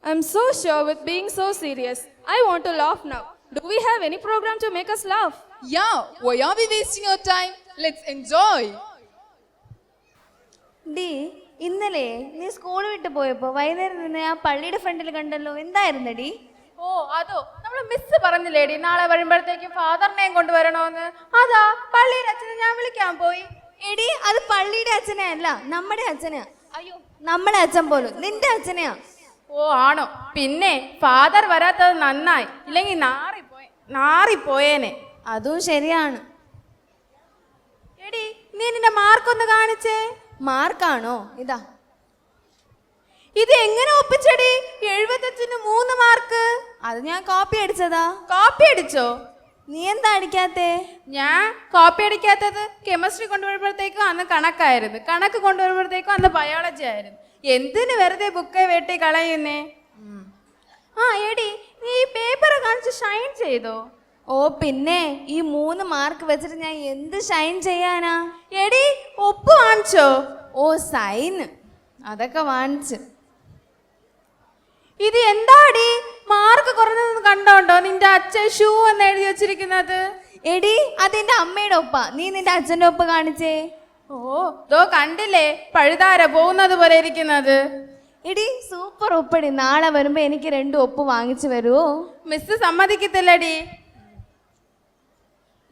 I'm so sure with being so serious. I want to laugh now. Do we have any program to make us laugh? Yeah, why are we wasting our time? Let's enjoy. D ഇന്നലെ നീ school വിട്ട് പോയപ്പോ വൈകുന്നേരം നിന്ന് ആ പള്ളിയുടെ ഫ്രണ്ടിൽ കണ്ടല്ലോ, എന്തായിരുന്നടി? ഓ അതോ, നമ്മള് മിസ് പറഞ്ഞില്ലേടി നാളെ വരുമ്പോഴത്തേക്കും ഫാദറിനെയും കൊണ്ടുവരണോന്ന്. അതാ പള്ളിയുടെ അച്ഛനെ ഞാൻ വിളിക്കാൻ പോയി. എടി, അത് പള്ളിയുടെ അച്ഛനെ അല്ല, നമ്മുടെ അച്ഛനെയാ. അയ്യോ, നമ്മുടെ അച്ഛൻ പോലും നിന്റെ അച്ഛനെയാ. ഓ ആണോ? പിന്നെ ഫാദർ വരാത്തത് നന്നായി, ഇല്ലെങ്കിൽ നാറിപ്പോയേനെ. അതും ശരിയാണ്. എടി, നീ നിന്റെ മാർക്കൊന്ന് കാണിച്ചേ. മാർക്കാണോ? ഇതാ. ഇത് എങ്ങനെ ഒപ്പിച്ചടി? 75-ന് 3 മാർക്ക്. അത് ഞാൻ കോപ്പി അടിച്ചതാ. കോപ്പി അടിച്ചോ? നീ എന്താ അടിക്കാത്തേ? ഞാൻ കോപ്പി അടിക്കാത്തത് കെമിസ്ട്രി കൊണ്ടുവരുമ്പോഴത്തേക്കും അന്ന് കണക്കായിരുന്നു, കണക്ക് കൊണ്ടുവരുമ്പോഴത്തേക്കും അന്ന് ബയോളജി ആയിരുന്നു. എന്തിന് വെറുതെ ബുക്ക് വെട്ടി കളയുന്നേ? ആ എടി, നീ ഈ പേപ്പർ കാണിച്ച് ഷൈൻ ചെയ്തോ? ഓ പിന്നെ, ഈ 3 മാർക്ക് വെച്ചിട്ട് ഞാൻ എന്ത് ഷൈൻ ചെയ്യാനാ? എടി, ഒപ്പ് വാങ്ങിച്ചോ? ഓ സൈൻ, അതൊക്കെ വാങ്ങിച്ച്. ഇത് എന്താടി മാർക്ക് കുറഞ്ഞതെന്ന് കണ്ടോണ്ടോ നിന്റെ അച്ഛൻ ഷൂ എന്ന് എഴുതി വെച്ചിരിക്കുന്നത്? എടി, അതെന്റെ അമ്മയുടെ ഒപ്പാ. നീ നിന്റെ അച്ഛന്റെ ഒപ്പ് കാണിച്ചേ. ഓ ദോ കണ്ടില്ലേ, പഴുതാര പോകുന്നത് പോലെ ഇരിക്കുന്നത്. എടി, സൂപ്പർ ഒപ്പടി. നാളെ വരുമ്പോ എനിക്ക് 2 ഒപ്പ് വാങ്ങിച്ചു വരുമോ? മിസ് സമ്മതിക്കത്തില്ലടി.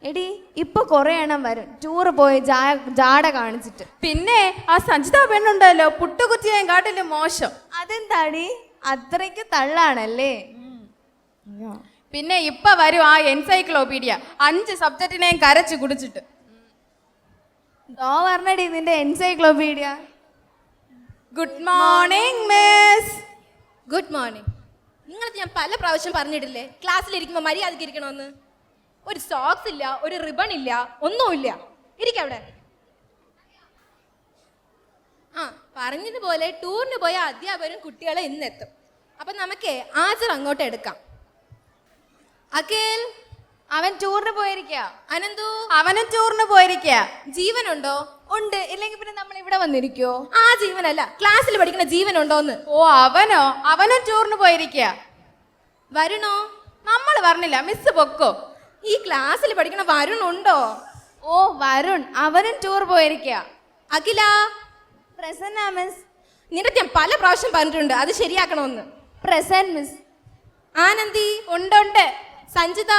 എടി, ഇപ്പൊ കുറെ എണ്ണം വരും ടൂറ് പോയി ജാട കാണിച്ചിട്ട്. പിന്നെ ആ സഞ്ജിത പെണ്ണുണ്ടല്ലോ, പുട്ടുകുറ്റിയേയും കാട്ടിലും മോശം. അതെന്താടി, അത്രയ്ക്ക് തള്ളാണല്ലേ? പിന്നെ ഇപ്പൊ വരും ആ എൻസൈക്ലോപീഡിയ 5 സബ്ജക്റ്റിനെയും കരച്ച് കുടിച്ചിട്ട്. ദോ പറഞ്ഞടി നിന്റെ encyclopedia. Good morning miss. Good morning. നിങ്ങൾക്ക് ഞാൻ പല പ്രാവശ്യം പറഞ്ഞിട്ടില്ലേ ക്ലാസ്സിലിരിക്കുമ്പോൾ മര്യാദയ്ക്ക് ഇരിക്കണമെന്ന്? ഒരു സോക്സ് ഇല്ല, ഒരു റിബൺ ഇല്ല, ഒന്നുമില്ല. ഇരിക്കവിടെ. ആ പറഞ്ഞതുപോലെ ടൂറിന് പോയ അധ്യാപകരും കുട്ടികളെ ഇന്നെത്തും. അപ്പം നമുക്ക് ആചർ അങ്ങോട്ട് എടുക്കാം. അഖിൽ, അവൻ ടൂറിന് പോയിരിക്ക. അനന്തു, അവനും ടൂറിന് പോയിരിക്കുക. ജീവനുണ്ടോ? ഉണ്ട്. ഇല്ലെങ്കിൽ പിന്നെ നമ്മൾ ഇവിടെ വന്നിരിക്കോ? ആ ജീവനല്ല, ക്ലാസ്സിൽ പഠിക്കുന്ന ജീവനുണ്ടോന്ന്. ഓ അവനും ടൂറിന് പോയിരിക്കുക. വരുണോ? നമ്മൾ പറഞ്ഞില്ല, മിസ് പൊക്കോ. ഈ ക്ലാസ്സിൽ പഠിക്കണ വരുണുണ്ടോ? ഓ വരുൺ, അവനും ടൂർ പോയിരിക്ക. അഖില, പ്രസന്ന മിസ്. നിന്റെ ഞാൻ പല പ്രാവശ്യം പറഞ്ഞിട്ടുണ്ട് അത് ശരിയാക്കണമെന്ന്. Present miss. ആനന്ദി, ഉണ്ട്. സഞ്ജിത.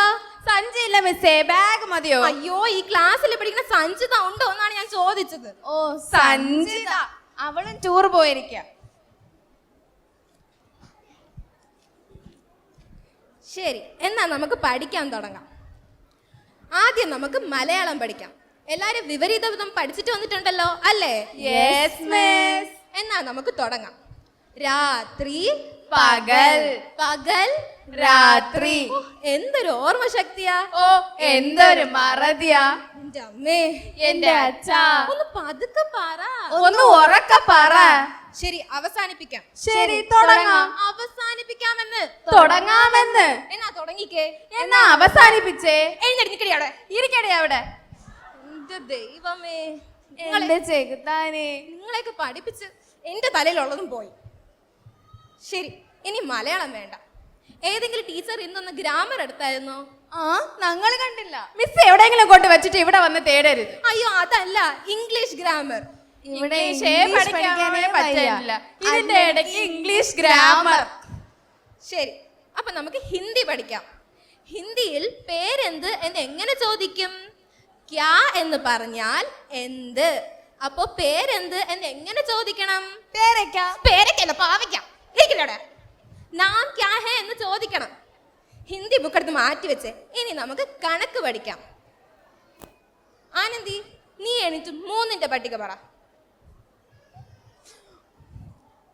സഞ്ജയില്ല മിസ്സേ, ബാഗ് മതിയോ? അയ്യോ, ഈ ക്ലാസ്സിൽ പഠിക്കുന്ന സഞ്ജിത ഉണ്ടോ എന്നാണ് ഞാൻ ചോദിച്ചത്. ഓ സഞ്ജിത, അവളും ടൂർ പോയിരിക്ക. ശരി, എന്നാ നമുക്ക് പഠിക്കാൻ തുടങ്ങാം. ആദ്യം നമുക്ക് മലയാളം പഠിക്കാം. എല്ലാരും വിപരീതം പഠിച്ചിട്ട് വന്നിട്ടുണ്ടല്ലോ അല്ലേ? Yes miss. എന്നാ നമുക്ക് തുടങ്ങാം. രാത്രി, പകൽ, പകൽ, രാത്രി. എന്തൊരു ഓർമ്മ ശക്തിയാ. ഓ എന്തൊരു മറതിയാ. എന്റെ അമ്മേ, എന്റെ അച്ഛാ, ഒന്ന് പതുക്കെ പറ. ഒന്ന് ഉറക്കെ പറ. ശരി, അവസാനിപ്പിക്കാം. ശരി, തുടങ്ങാം. അവസാനിപ്പിക്കാമെന്ന്. തുടങ്ങാമെന്ന്. എന്നാ തുടങ്ങിക്കേ. എന്നാ അവസാനിപ്പിച്ചേ. എഴുന്നേറ്റ് നിക്കടി അവിടെ. ഇരിക്കടേ അവിടെ. എന്റെ ദൈവമേ, എന്റെ ചെകുത്താനെ, നിങ്ങളെയൊക്കെ പഠിപ്പിച്ച് എന്റെ തലയിലുള്ളതും പോയി. ശരി, ഇനി മലയാളം വേണ്ട. ഏതെങ്കിലും ടീച്ചർ ഇന്നൊന്ന് ഗ്രാമർ എടുത്തായിരുന്നോ? ആ ഞങ്ങൾ കണ്ടില്ല. മിസ് എവിടെയെങ്കിലും കൊണ്ട് വെച്ചിട്ട് ഇവിടെ വന്ന് തേടരുത്. അയ്യോ, അതല്ല, ഇംഗ്ലീഷ് ഗ്രാമർ. ഇവിടെ പഠിക്കാനേ പറ്റില്ല. ഇതിന്റെ ഇടയ്ക്ക് ഇംഗ്ലീഷ് ഗ്രാമർ. ശരി, അപ്പൊ നമുക്ക് ഹിന്ദി പഠിക്കാം. ഹിന്ദിയിൽ പേരെന്ത് എന്ന് എങ്ങനെ ചോദിക്കും? ക്യാ എന്ന് പറഞ്ഞാൽ എന്ത്. അപ്പൊ പേരെന്ത് എന്ന് എങ്ങനെ ചോദിക്കണം? പേരക്കല്ല, പാവയ്ക്കാം. ഇരിക്കലടെ. നാം ക്യാ ഹേ എന്ന് ചോദിക്കണം. ഹിന്ദി ബുക്ക് എടുത്ത് മാറ്റി വെച്ചേ. ഇനി നമുക്ക് കണക്ക് പഠിക്കാം. ആനന്ദി, നീ എണീറ്റ് 3ന്റെ പട്ടിക പറ.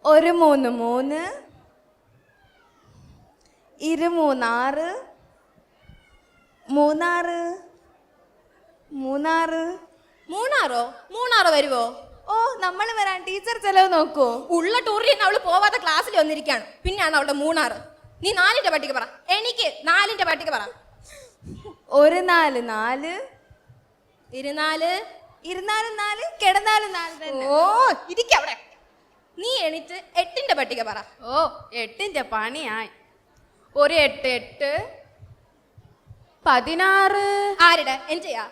1 3 3, 2 3 6, 3 മൂന്നാറോ? മൂന്നാറോ വരുവോ? ഓ നമ്മൾ വരാൻ. ടീച്ചർ ചെലവ് നോക്കൂ. ഉള്ള ടൂറിൽ നിന്ന് അവള് പോവാത്ത ക്ലാസ്സിൽ വന്നിരിക്കുകയാണ്. പിന്നെയാണ് അവളുടെ മൂന്നാറ്. നീ 4ന്റെ പട്ടിക പറ. എനിക്ക് 4ന്റെ പട്ടിക പറ. 1 4 4, 24, 24 4, കിടന്നാലും 4 തന്നെ. ഓ ഇരിക്കവിടെ. നീ എണീറ്റ് 8ന്റെ പട്ടിക പറ. ഓ 8ന്റെ പണിയായി. ഒരു 8 8 16. ആരുടെ? എന്റെയാ?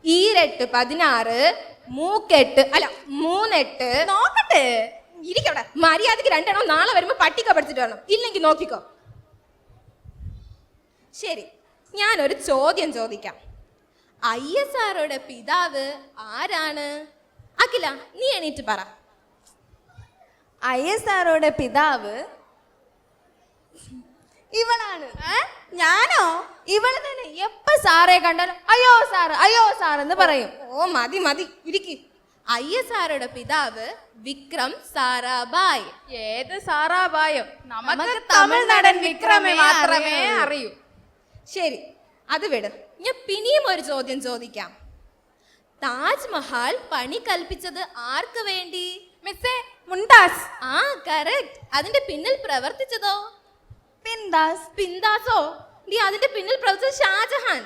ഈരെട്ട് 16, മൂക്കെട്ട് അല്ല 3 8. നോക്കട്ടെ. ഇരിക്കവിടെ. മര്യാദക്ക് 2 എണ്ണം നാളെ വരുമ്പോ പട്ടിക പഠിച്ചിട്ട് വേണം, ഇല്ലെങ്കിൽ നോക്കിക്കോ. ശരി, ഞാനൊരു ചോദ്യം ചോദിക്കാം. ISROയുടെ പിതാവ് ആരാണ്? അഖില, നീ എണീറ്റ് പറ. ISROയുടെ പിതാവ് ഇവളാണ്. ഞാനോ? ഇവള് തന്നെ. എപ്പോ സാറെ കണ്ടാലും അയ്യോ സാർ എന്ന് പറയും. ഓ മതി മതി, ഇരിക്ക്. ISROയുടെ പിതാവ് വിക്രം സാരാഭായ്. ഏത് സാറാബായോ? നമുക്ക് തമിഴ് നടൻ വിക്രമേ മാത്രമേ അറിയൂ. ശരി, അത് വിട്. ഞാൻ പിന്നെയും ഒരു ചോദ്യം ചോദിക്കാം. താജ്മഹൽ പണി കൽപ്പിച്ചത് ആർക്ക് വേണ്ടി? മിസ്സേ മുംതാസ്. ആ കറക്റ്റ്. അതിന്റെ പിന്നിൽ പ്രവർത്തിച്ചതോ? പിന്താസോ? നീ അതിന്റെ പിന്നിൽ പ്രവർത്തിച്ചത് ഷാജഹാൻ.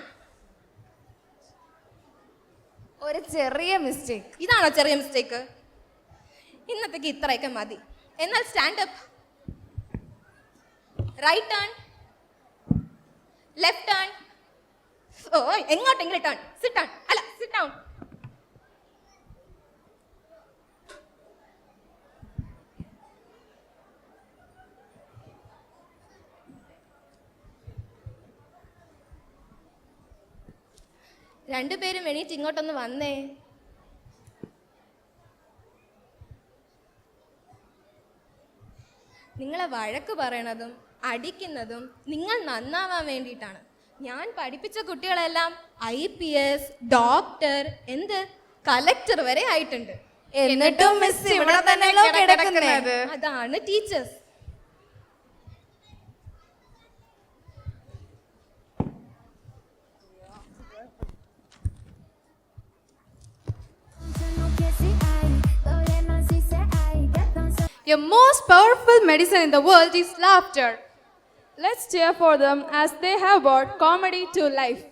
ഒരു ചെറിയ മിസ്റ്റേക്ക്. ഇതാണോ ചെറിയ മിസ്റ്റേക്ക്? ഇന്നത്തേക്ക് ഇത്രയൊക്കെ മതി. എന്നാൽ stand up. Right turn, left turn. ഓ എങ്ങോട്ടെങ്കിലും ടേൺ. Sit down. അല്ല സിറ്റ് ഡൗൺ. രണ്ടുപേരും എണീറ്റ് ഇങ്ങോട്ടൊന്ന് വന്നേ. നിങ്ങളെ വഴക്ക് പറയണതും അടിക്കുന്നതും നിങ്ങൾ നന്നാവാൻ വേണ്ടിയിട്ടാണ്. ഞാൻ പഠിപ്പിച്ച കുട്ടികളെല്ലാം IPS, ഡോക്ടർ, കലക്ടർ വരെ ആയിട്ടുണ്ട്. എന്നിട്ടും മിസ് ഇവിടെ തന്നെയല്ലോ കിടക്കുന്നത്. അതാണ് teachers. The most powerful medicine in the world is laughter. Let's cheer for them as they have brought comedy to life.